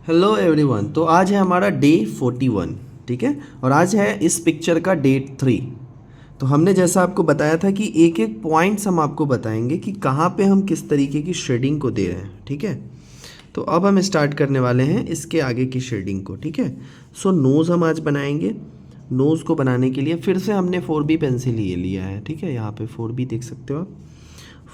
Hello everyone. तो आज है हमारा डे 41। ठीक है, और आज है इस पिक्चर का डे 3। तो हमने जैसा आपको बताया था कि एक एक पॉइंट्स हम आपको बताएंगे कि कहाँ पे हम किस तरीके की शेडिंग को दे रहे हैं। ठीक है, तो अब हम स्टार्ट करने वाले हैं इसके आगे की शेडिंग को। ठीक है, सो नोज़ हम आज बनाएंगे। नोज़ को बनाने के लिए फिर से हमने 4B पेंसिल ये लिया है। ठीक है, यहाँ पे 4B देख सकते हो आप।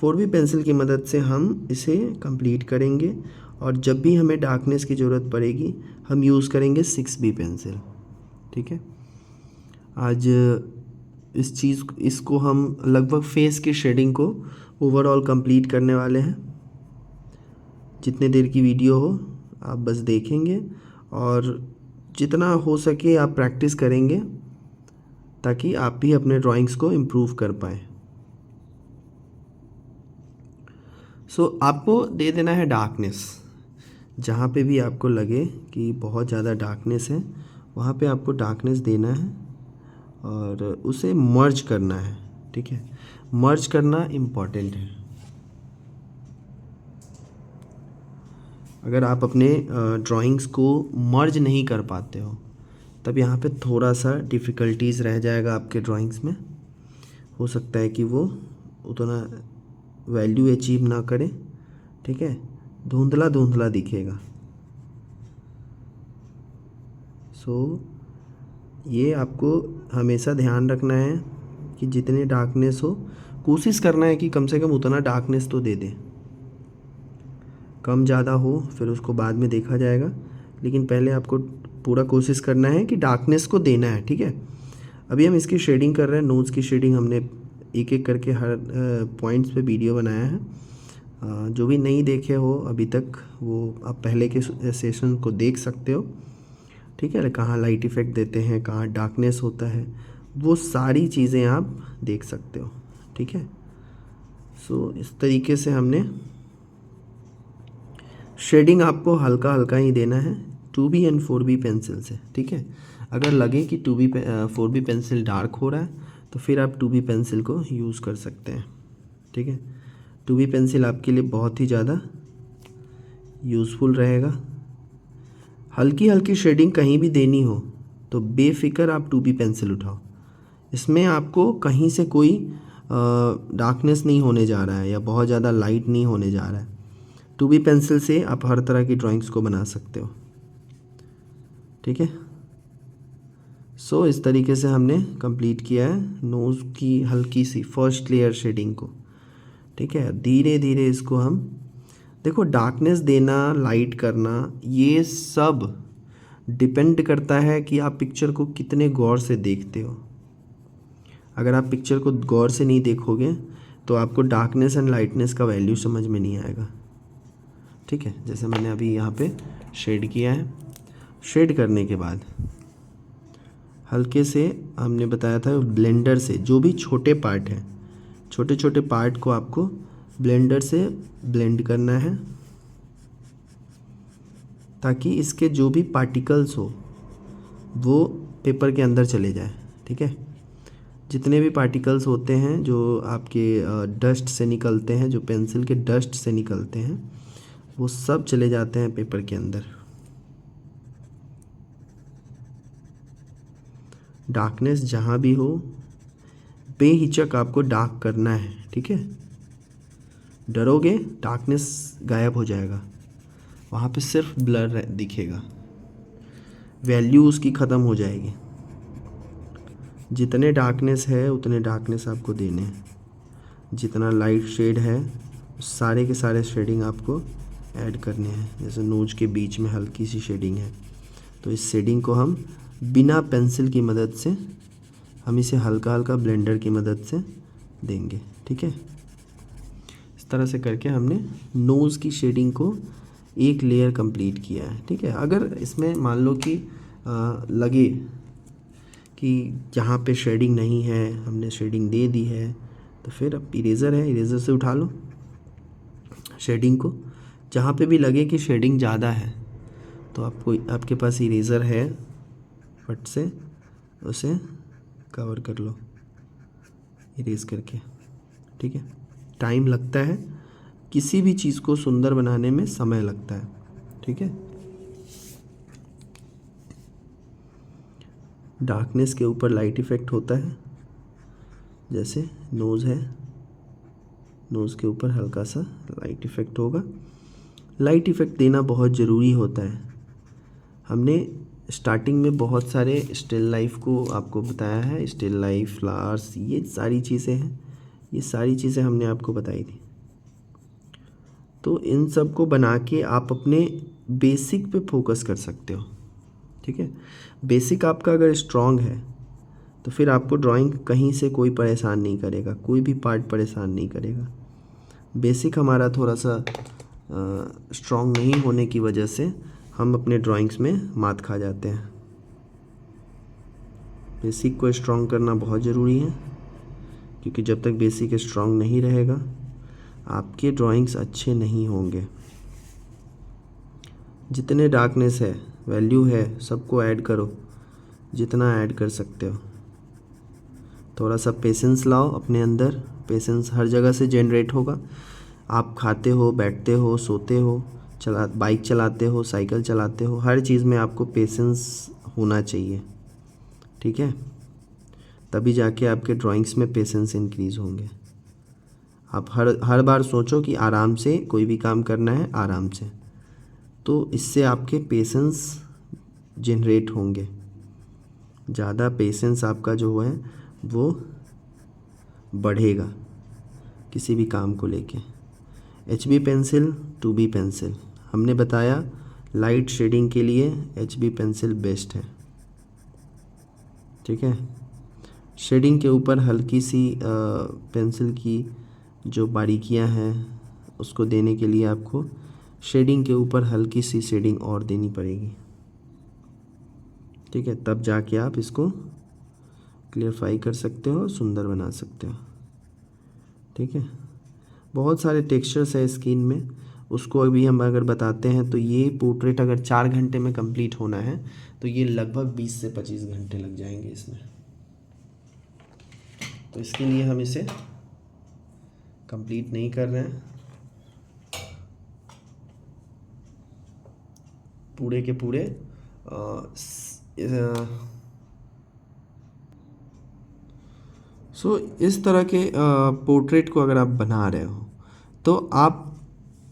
4B पेंसिल की मदद से हम इसे कंप्लीट करेंगे, और जब भी हमें डार्कनेस की ज़रूरत पड़ेगी हम यूज़ करेंगे 6B पेंसिल। ठीक है, आज इसको हम लगभग फेस की शेडिंग को ओवरऑल कंप्लीट करने वाले हैं। जितने देर की वीडियो हो आप बस देखेंगे, और जितना हो सके आप प्रैक्टिस करेंगे ताकि आप भी अपने ड्राइंग्स को इम्प्रूव कर पाएँ। सो आपको दे देना है डार्कनेस। जहाँ पे भी आपको लगे कि बहुत ज़्यादा डार्कनेस है वहाँ पे आपको डार्कनेस देना है और उसे मर्ज करना है। ठीक है, मर्ज करना इम्पॉर्टेंट है। अगर आप अपने ड्राइंग्स को मर्ज नहीं कर पाते हो तब यहाँ पे थोड़ा सा डिफ़िकल्टीज़ रह जाएगा आपके ड्राइंग्स में। हो सकता है कि वो उतना वैल्यू अचीव ना करे। ठीक है, धुंधला धुंधला दिखेगा। ये आपको हमेशा ध्यान रखना है कि जितने डार्कनेस हो कोशिश करना है कि कम से कम उतना डार्कनेस तो दे दे। कम ज़्यादा हो फिर उसको बाद में देखा जाएगा, लेकिन पहले आपको पूरा कोशिश करना है कि डार्कनेस को देना है। ठीक है, अभी हम इसकी शेडिंग कर रहे हैं। नोज़ की शेडिंग हमने एक एक करके हर पॉइंट्स पे वीडियो बनाया है। जो भी नहीं देखे हो अभी तक वो आप पहले के सेशन को देख सकते हो। ठीक है, कहाँ लाइट इफ़ेक्ट देते हैं, कहाँ डार्कनेस होता है, वो सारी चीज़ें आप देख सकते हो। ठीक है, इस तरीके से हमने शेडिंग आपको हल्का हल्का ही देना है 2B एंड 4B पेंसिल से। ठीक है, अगर लगे कि 4B पेंसिल डार्क हो रहा है तो फिर आप 2B पेंसिल को यूज़ कर सकते हैं। ठीक है, 2B पेंसिल आपके लिए बहुत ही ज़्यादा यूज़फुल रहेगा। हल्की हल्की शेडिंग कहीं भी देनी हो तो बेफिक्र आप 2B पेंसिल उठाओ। इसमें आपको कहीं से कोई डार्कनेस नहीं होने जा रहा है या बहुत ज़्यादा लाइट नहीं होने जा रहा है। 2B पेंसिल से आप हर तरह की ड्राइंग्स को बना सकते हो। ठीक है, इस तरीके से हमने कंप्लीट किया है नोज़ की हल्की सी फर्स्ट लेयर शेडिंग को। ठीक है, धीरे धीरे इसको हम देखो, डार्कनेस देना, लाइट करना, ये सब डिपेंड करता है कि आप पिक्चर को कितने गौर से देखते हो। अगर आप पिक्चर को गौर से नहीं देखोगे तो आपको डार्कनेस एंड लाइटनेस का वैल्यू समझ में नहीं आएगा। ठीक है, जैसे मैंने अभी यहाँ पे शेड किया है। शेड करने के बाद हल्के से हमने बताया था ब्लेंडर से जो भी छोटे पार्ट हैं, छोटे छोटे पार्ट को आपको ब्लेंडर से ब्लेंड करना है ताकि इसके जो भी पार्टिकल्स हो वो पेपर के अंदर चले जाए। ठीक है, जितने भी पार्टिकल्स होते हैं जो आपके डस्ट से निकलते हैं, जो पेंसिल के डस्ट से निकलते हैं, वो सब चले जाते हैं पेपर के अंदर। डार्कनेस जहाँ भी हो बेहिचक आपको डार्क करना है। ठीक है, डरोगे डार्कनेस गायब हो जाएगा, वहाँ पे सिर्फ ब्लर दिखेगा, वैल्यू उसकी ख़त्म हो जाएगी। जितने डार्कनेस है उतने डार्कनेस आपको देने हैं। जितना लाइट शेड है सारे के सारे शेडिंग आपको ऐड करने हैं। जैसे नोज के बीच में हल्की सी शेडिंग है तो इस शेडिंग को हम बिना पेंसिल की मदद से हम इसे हल्का हल्का ब्लेंडर की मदद से देंगे। ठीक है, इस तरह से करके हमने नोज़ की शेडिंग को एक लेयर कंप्लीट किया है। ठीक है, अगर इसमें मान लो कि लगे कि जहाँ पे शेडिंग नहीं है हमने शेडिंग दे दी है तो फिर अब इरेज़र है, इरेज़र से उठा लो शेडिंग को। जहाँ पे भी लगे कि शेडिंग ज़्यादा है तो आपके पास इरेज़र है, फट से उसे कवर कर लो इरेज़ करके। ठीक है, टाइम लगता है, किसी भी चीज़ को सुंदर बनाने में समय लगता है। ठीक है, डार्कनेस के ऊपर लाइट इफ़ेक्ट होता है, जैसे नोज़ है, नोज़ के ऊपर हल्का सा लाइट इफ़ेक्ट होगा। लाइट इफ़ेक्ट देना बहुत ज़रूरी होता है। हमने स्टार्टिंग में बहुत सारे स्टिल लाइफ को आपको बताया है, स्टिल लाइफ, फ्लावर्स, ये सारी चीज़ें हैं, ये सारी चीज़ें हमने आपको बताई थी। तो इन सब को बना के आप अपने बेसिक पे फोकस कर सकते हो, ठीक है। बेसिक आपका अगर स्ट्रॉन्ग है तो फिर आपको ड्राइंग कहीं से कोई परेशान नहीं करेगा, कोई भी पार्ट परेशान नहीं करेगा। बेसिक हमारा थोड़ा सा स्ट्रॉन्ग नहीं होने की वजह से हम अपने ड्राइंग्स में मात खा जाते हैं। बेसिक को स्ट्रॉन्ग करना बहुत ज़रूरी है, क्योंकि जब तक बेसिक स्ट्रॉन्ग नहीं रहेगा आपके ड्राइंग्स अच्छे नहीं होंगे। जितने डार्कनेस है, वैल्यू है, सबको ऐड करो, जितना ऐड कर सकते हो। थोड़ा सा पेशेंस लाओ अपने अंदर, पेशेंस हर जगह से जनरेट होगा। आप खाते हो, बैठते हो, सोते हो, बाइक चलाते हो, साइकिल चलाते हो, हर चीज़ में आपको पेशेंस होना चाहिए, ठीक है। तभी जाके आपके ड्राइंग्स में पेशेंस इंक्रीज़ होंगे। आप हर बार सोचो कि आराम से कोई भी काम करना है, आराम से, तो इससे आपके पेशेंस जनरेट होंगे। ज़्यादा पेशेंस आपका जो है वो बढ़ेगा किसी भी काम को लेके। HB पेंसिल, 2B पेंसिल, हमने बताया लाइट शेडिंग के लिए HB पेंसिल बेस्ट है, ठीक है। शेडिंग के ऊपर हल्की सी पेंसिल की जो बारीकियां हैं उसको देने के लिए आपको शेडिंग के ऊपर हल्की सी शेडिंग और देनी पड़ेगी, ठीक है। तब जाके आप इसको क्लियरफाई कर सकते हो, सुंदर बना सकते हो, ठीक है। बहुत सारे टेक्सचर्स है स्किन में, उसको अभी हम अगर बताते हैं तो ये पोर्ट्रेट अगर 4 घंटे में कंप्लीट होना है तो ये लगभग 20 से 25 घंटे लग जाएंगे इसमें। तो इसके लिए हम इसे कंप्लीट नहीं कर रहे हैं, पूरे के पूरे इस तरह के पोर्ट्रेट को अगर आप बना रहे हो तो आप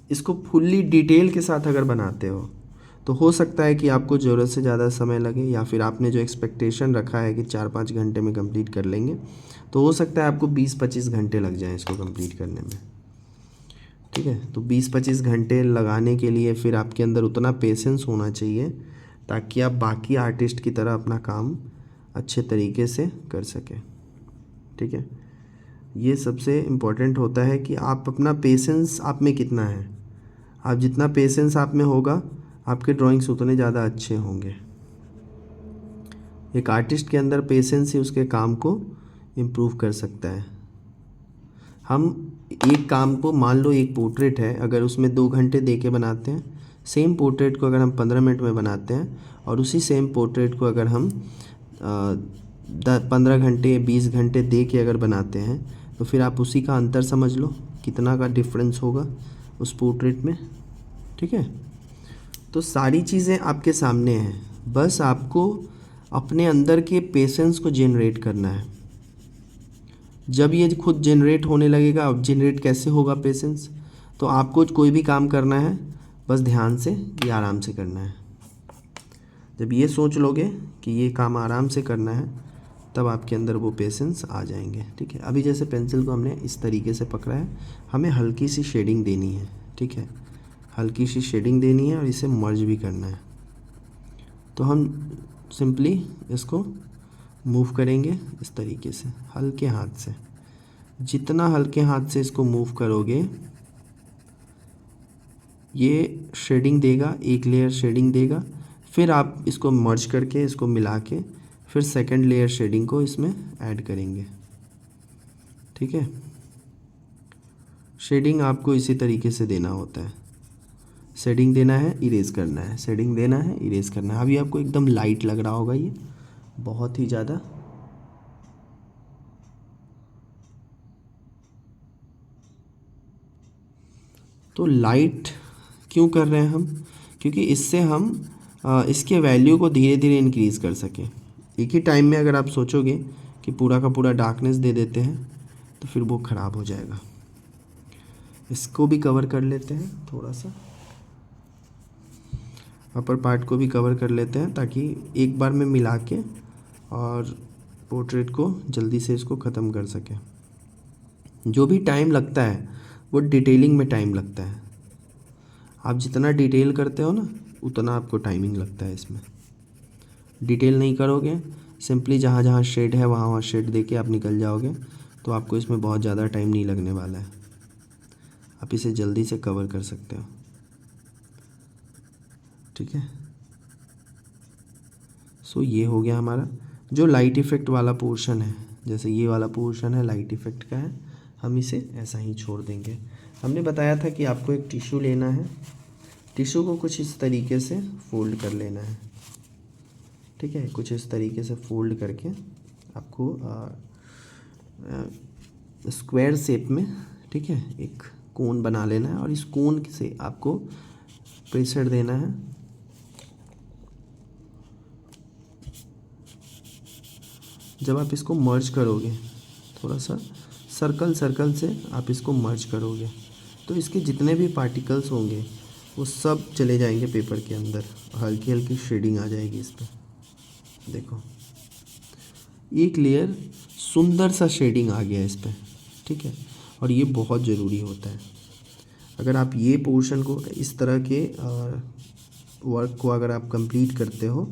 इसको फुल्ली डिटेल के साथ अगर बनाते हो तो हो सकता है कि आपको ज़रूरत से ज़्यादा समय लगे, या फिर आपने जो एक्सपेक्टेशन रखा है कि 4-5 घंटे में कंप्लीट कर लेंगे तो हो सकता है आपको 20-25 घंटे लग जाएं इसको कंप्लीट करने में, ठीक है। तो 20-25 घंटे लगाने के लिए फिर आपके अंदर उतना पेशेंस होना चाहिए ताकि आप बाकी आर्टिस्ट की तरह अपना काम अच्छे तरीके से कर सकें, ठीक है। ये सबसे इम्पोर्टेंट होता है कि आप अपना पेशेंस आप में कितना है। आप जितना पेशेंस आप में होगा आपके ड्राइंग्स उतने ज़्यादा अच्छे होंगे। एक आर्टिस्ट के अंदर पेशेंस ही उसके काम को इम्प्रूव कर सकता है। हम एक काम को, मान लो एक पोर्ट्रेट है, अगर उसमें 2 घंटे दे के बनाते हैं, सेम पोर्ट्रेट को अगर हम 15 मिनट में बनाते हैं और उसी सेम पोर्ट्रेट को अगर हम 15 घंटे 20 घंटे दे के अगर बनाते हैं तो फिर आप उसी का अंतर समझ लो कितना का डिफरेंस होगा उस पोर्ट्रेट में, ठीक है। तो सारी चीज़ें आपके सामने हैं, बस आपको अपने अंदर के पेशेंस को जनरेट करना है। जब ये खुद जनरेट होने लगेगा, अब जनरेट कैसे होगा पेशेंस, तो आपको कोई भी काम करना है बस ध्यान से या आराम से करना है। जब ये सोच लोगे कि ये काम आराम से करना है तब आपके अंदर वो पेशेंस आ जाएंगे, ठीक है। अभी जैसे पेंसिल को हमने इस तरीके से पकड़ा है, हमें हल्की सी शेडिंग देनी है, ठीक है, हल्की सी शेडिंग देनी है और इसे मर्ज भी करना है। तो हम सिंपली इसको मूव करेंगे इस तरीके से हल्के हाथ से। जितना हल्के हाथ से इसको मूव करोगे ये शेडिंग देगा, एक लेयर शेडिंग देगा, फिर आप इसको मर्ज करके इसको मिला के फिर सेकंड लेयर शेडिंग को इसमें ऐड करेंगे, ठीक है। शेडिंग आपको इसी तरीके से देना होता है, शेडिंग देना है, इरेज करना है, शेडिंग देना है, इरेज करना है। अभी आपको एकदम लाइट लग रहा होगा, ये बहुत ही ज़्यादा तो लाइट क्यों कर रहे हैं हम, क्योंकि इससे हम इसके वैल्यू को धीरे धीरे इंक्रीज़ कर सकें। एक ही टाइम में अगर आप सोचोगे कि पूरा का पूरा डार्कनेस दे देते हैं तो फिर वो ख़राब हो जाएगा। इसको भी कवर कर लेते हैं, थोड़ा सा अपर पार्ट को भी कवर कर लेते हैं ताकि एक बार में मिला के और पोर्ट्रेट को जल्दी से इसको ख़त्म कर सकें। जो भी टाइम लगता है वो डिटेलिंग में टाइम लगता है। आप जितना डिटेल करते हो ना उतना आपको टाइमिंग लगता है इसमें। डिटेल नहीं करोगे, सिंपली जहाँ जहाँ शेड है वहाँ वहाँ शेड देके आप निकल जाओगे तो आपको इसमें बहुत ज़्यादा टाइम नहीं लगने वाला है। आप इसे जल्दी से कवर कर सकते हो। ठीक है, सो ये हो गया हमारा जो लाइट इफ़ेक्ट वाला पोर्शन है। जैसे ये वाला पोर्शन है लाइट इफ़ेक्ट का है, हम इसे ऐसा ही छोड़ देंगे। हमने बताया था कि आपको एक टिश्यू लेना है, टिश्यू को कुछ इस तरीके से फोल्ड कर लेना है। ठीक है, कुछ इस तरीके से फोल्ड करके आपको स्क्वायर शेप में, ठीक है, एक कोन बना लेना है और इस कोन से आपको प्रेशर देना है। जब आप इसको मर्ज करोगे, थोड़ा सा सर्कल सर्कल से आप इसको मर्ज करोगे तो इसके जितने भी पार्टिकल्स होंगे वो सब चले जाएंगे पेपर के अंदर, हल्की हल्की शेडिंग आ जाएगी इस पर। देखो एक लेयर सुंदर सा शेडिंग आ गया इस पर। ठीक है, और ये बहुत ज़रूरी होता है। अगर आप ये पोर्शन को इस तरह के वर्क को अगर आप कंप्लीट करते हो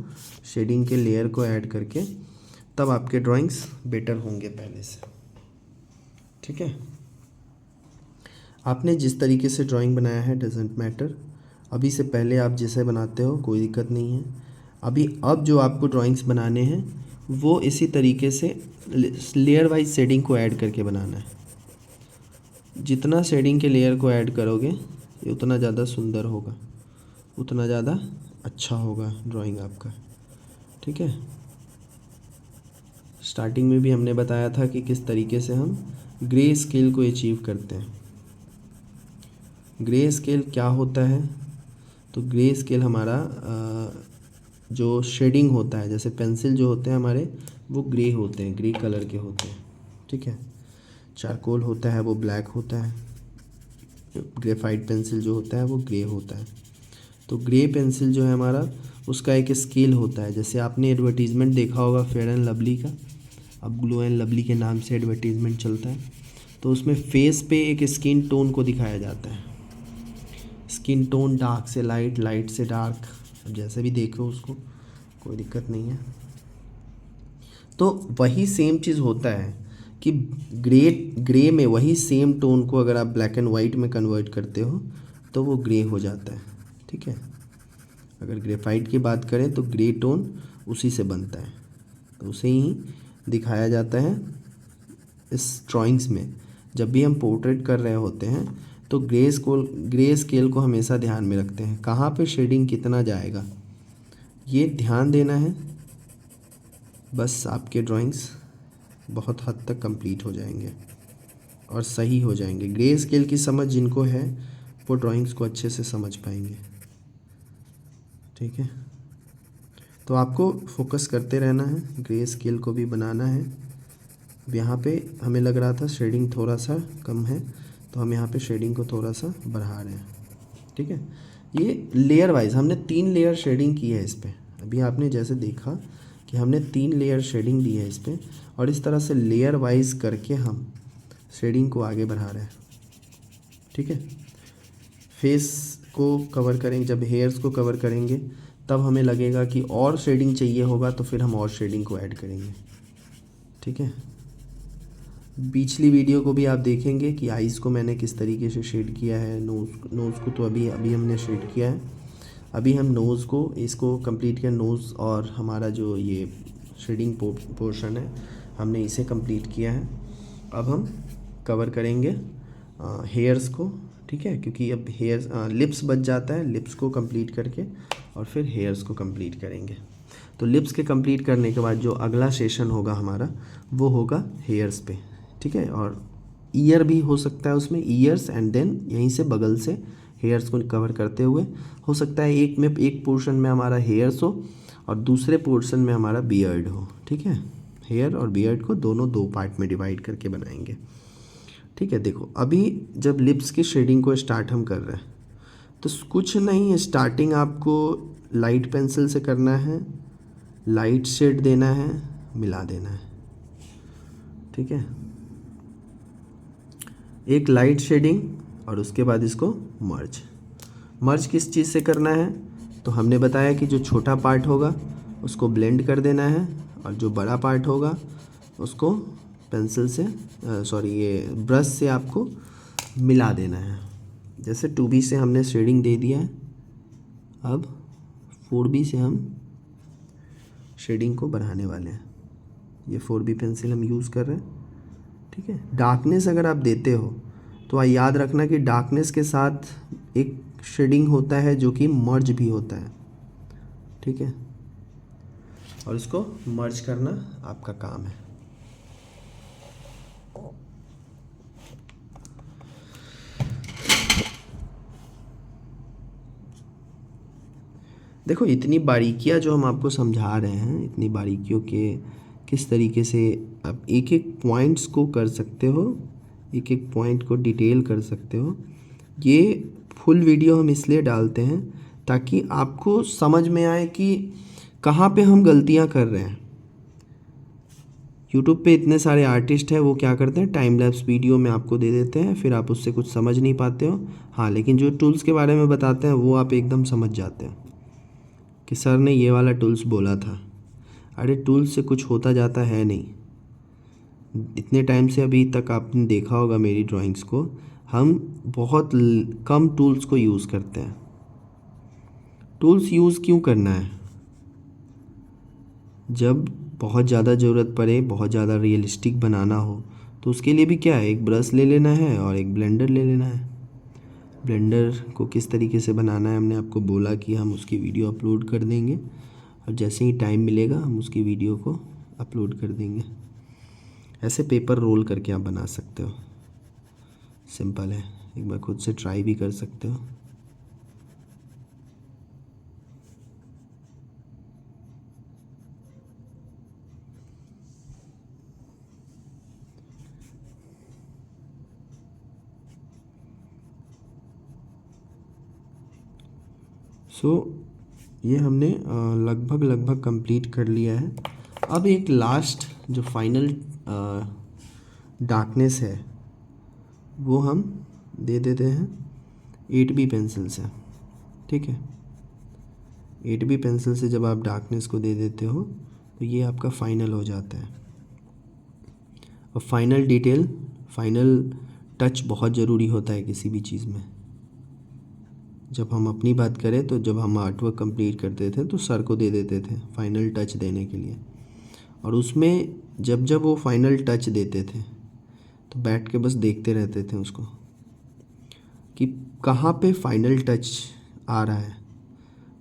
शेडिंग के लेयर को ऐड करके, तब आपके ड्राइंग्स बेटर होंगे पहले से। ठीक है, आपने जिस तरीके से ड्राइंग बनाया है डजेंट मैटर, अभी से पहले आप जैसे बनाते हो कोई दिक्कत नहीं है। अब जो आपको ड्राइंग्स बनाने हैं वो इसी तरीके से लेयर वाइज शेडिंग को ऐड करके बनाना है। जितना शेडिंग के लेयर को ऐड करोगे ये उतना ज़्यादा सुंदर होगा, उतना ज़्यादा अच्छा होगा ड्राइंग आपका। ठीक है, स्टार्टिंग में भी हमने बताया था कि किस तरीके से हम ग्रे स्केल को अचीव करते हैं। ग्रे स्केल क्या होता है? तो ग्रे स्केल हमारा जो शेडिंग होता है, जैसे पेंसिल जो होते हैं हमारे वो ग्रे होते हैं, ग्रे कलर के होते हैं। ठीक है, चारकोल होता है वो ब्लैक होता है, ग्रेफाइट पेंसिल जो होता है वो ग्रे होता है। तो ग्रे पेंसिल जो है हमारा उसका एक स्केल होता है। जैसे आपने एडवर्टीज़मेंट देखा होगा फेयर एंड लवली का, अब ग्लो एंड लवली के नाम से एडवर्टीज़मेंट चलता है, तो उसमें फेस पे एक स्किन टोन को दिखाया जाता है। स्किन टोन डार्क से लाइट, लाइट से डार्क, अब जैसे भी देखो उसको कोई दिक्कत नहीं है। तो वही सेम चीज़ होता है कि ग्रे में वही सेम टोन को अगर आप ब्लैक एंड वाइट में कन्वर्ट करते हो तो वो ग्रे हो जाता है। ठीक है, अगर ग्रेफाइट की बात करें तो ग्रे टोन उसी से बनता है, तो उसे ही दिखाया जाता है इस ड्राइंग्स में। जब भी हम पोर्ट्रेट कर रहे होते हैं तो ग्रे स्केल को हमेशा ध्यान में रखते हैं, कहाँ पे शेडिंग कितना जाएगा ये ध्यान देना है। बस आपके ड्राइंग्स बहुत हद तक कंप्लीट हो जाएंगे और सही हो जाएंगे। ग्रे स्केल की समझ जिनको है वो ड्राइंग्स को अच्छे से समझ पाएंगे। ठीक है, तो आपको फोकस करते रहना है, ग्रे स्केल को भी बनाना है। अब यहाँ पे हमें लग रहा था शेडिंग थोड़ा सा कम है तो हम यहाँ पे शेडिंग को थोड़ा सा बढ़ा रहे हैं। ठीक है, ये लेयर वाइज हमने 3 लेयर शेडिंग की है इस पर। अभी आपने जैसे देखा कि हमने 3 लेयर शेडिंग दी है इस पर, और इस तरह से लेयर वाइज करके हम शेडिंग को आगे बढ़ा रहे हैं। ठीक है, फेस को कवर करेंगे, जब हेयर्स को कवर करेंगे तब हमें लगेगा कि और शेडिंग चाहिए होगा तो फिर हम और शेडिंग को ऐड करेंगे। ठीक है, पिछली वीडियो को भी आप देखेंगे कि आइज़ को मैंने किस तरीके से शेड किया है, नोज़ को तो अभी हमने शेड किया है। अभी हम नोज़ को इसको कंप्लीट किया, नोज़ और हमारा जो ये शेडिंग पोर्शन है हमने इसे कंप्लीट किया है। अब हम कवर करेंगे हेयर्स को। ठीक है, क्योंकि अब हेयर्स लिप्स बच जाता है, लिप्स को कंप्लीट करके और फिर हेयर्स को कंप्लीट करेंगे। तो लिप्स के कंप्लीट करने के बाद जो अगला सेशन होगा हमारा वो होगा हेयर्स पे। ठीक है, और ईयर भी हो सकता है उसमें, ईयर्स एंड देन यहीं से बगल से हेयर्स को कवर करते हुए हो सकता है एक पोर्शन में हमारा हेयर्स हो और दूसरे पोर्शन में हमारा बियर्ड हो, ठीक है। हेयर और बियर्ड को दोनों 2 पार्ट में डिवाइड करके बनाएंगे, ठीक है। देखो अभी जब लिप्स की शेडिंग को स्टार्ट हम कर रहे हैं तो कुछ नहीं, स्टार्टिंग आपको लाइट पेंसिल से करना है, लाइट शेड देना है, मिला देना है, ठीक है। एक लाइट शेडिंग और उसके बाद इसको मर्ज किस चीज़ से करना है, तो हमने बताया कि जो छोटा पार्ट होगा उसको ब्लेंड कर देना है और जो बड़ा पार्ट होगा उसको पेंसिल से ये ब्रश से आपको मिला देना है। जैसे 2B से हमने शेडिंग दे दिया है, अब 4B से हम शेडिंग को बढ़ाने वाले हैं। ये 4B पेंसिल हम यूज़ कर रहे हैं, ठीक है। डार्कनेस अगर आप देते हो तो याद रखना कि डार्कनेस के साथ एक शेडिंग होता है जो कि मर्ज भी होता है, ठीक है। और इसको मर्ज करना आपका काम है। देखो इतनी बारीकियां जो हम आपको समझा रहे हैं, इतनी बारीकियों के किस तरीके से आप एक एक पॉइंट्स को कर सकते हो, एक एक पॉइंट को डिटेल कर सकते हो। ये फुल वीडियो हम इसलिए डालते हैं ताकि आपको समझ में आए कि कहाँ पे हम गलतियाँ कर रहे हैं। यूट्यूब पे इतने सारे आर्टिस्ट हैं, वो क्या करते हैं टाइम लैप्स वीडियो में आपको दे देते हैं, फिर आप उससे कुछ समझ नहीं पाते हो। हाँ, लेकिन जो टूल्स के बारे में बताते हैं वो आप एकदम समझ जाते हैं कि सर ने ये वाला टूल्स बोला था। अरे टूल्स से कुछ होता जाता है नहीं। इतने टाइम से अभी तक आपने देखा होगा मेरी ड्राइंग्स को, हम बहुत कम टूल्स को यूज़ करते हैं। टूल्स यूज़ क्यों करना है? जब बहुत ज़्यादा ज़रूरत पड़े, बहुत ज़्यादा रियलिस्टिक बनाना हो तो उसके लिए भी क्या है, एक ब्रश ले लेना है और एक ब्लेंडर ले लेना है। ब्लेंडर को किस तरीके से बनाना है हमने आपको बोला कि हम उसकी वीडियो अपलोड कर देंगे, और जैसे ही टाइम मिलेगा हम उसकी वीडियो को अपलोड कर देंगे। ऐसे पेपर रोल करके आप बना सकते हो, सिंपल है, एक बार खुद से ट्राई भी कर सकते हो। ये हमने लगभग कंप्लीट कर लिया है। अब एक लास्ट जो फाइनल डार्कनेस है वो हम दे देते हैं 8B पेंसिल से, ठीक है। 8B पेंसिल से जब आप डार्कनेस को दे देते हो तो ये आपका फाइनल हो जाता है। और फाइनल डिटेल, फाइनल टच बहुत ज़रूरी होता है किसी भी चीज़ में। जब हम अपनी बात करें तो जब हम आर्टवर्क कंप्लीट करते थे तो सर को दे देते थे फाइनल टच देने के लिए, और उसमें जब वो फाइनल टच देते थे तो बैठ के बस देखते रहते थे उसको कि कहाँ पे फाइनल टच आ रहा है,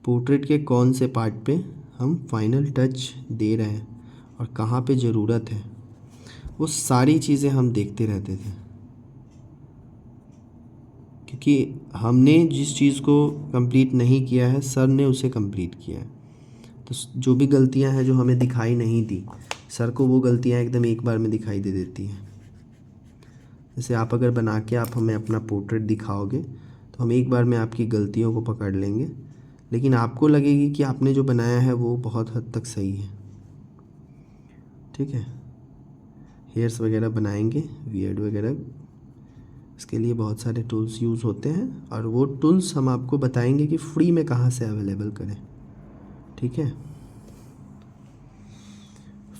पोर्ट्रेट के कौन से पार्ट पे हम फाइनल टच दे रहे हैं और कहाँ पे ज़रूरत है। वो सारी चीज़ें हम देखते रहते थे, क्योंकि हमने जिस चीज़ को कंप्लीट नहीं किया है सर ने उसे कंप्लीट किया है। तो जो भी गलतियां हैं जो हमें दिखाई नहीं दी, सर को वो गलतियां एकदम एक बार में दिखाई दे देती हैं। जैसे आप अगर बना के आप हमें अपना पोर्ट्रेट दिखाओगे तो हम एक बार में आपकी गलतियों को पकड़ लेंगे, लेकिन आपको लगेगी कि आपने जो बनाया है वो बहुत हद तक सही है, ठीक है। हेयर्स वगैरह बनाएंगे, बियर्ड वगैरह, इसके लिए बहुत सारे टूल्स यूज़ होते हैं और वो टूल्स हम आपको बताएंगे कि फ्री में कहाँ से अवेलेबल करें, ठीक है।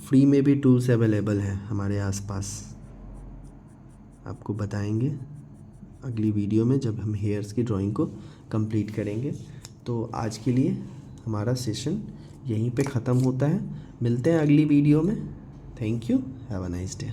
फ्री में भी टूल्स अवेलेबल हैं हमारे आसपास, आपको बताएंगे अगली वीडियो में जब हम हेयर्स की ड्राइंग को कंप्लीट करेंगे। तो आज के लिए हमारा सेशन यहीं पे ख़त्म होता है, मिलते हैं अगली वीडियो में। Thank you, have a nice day.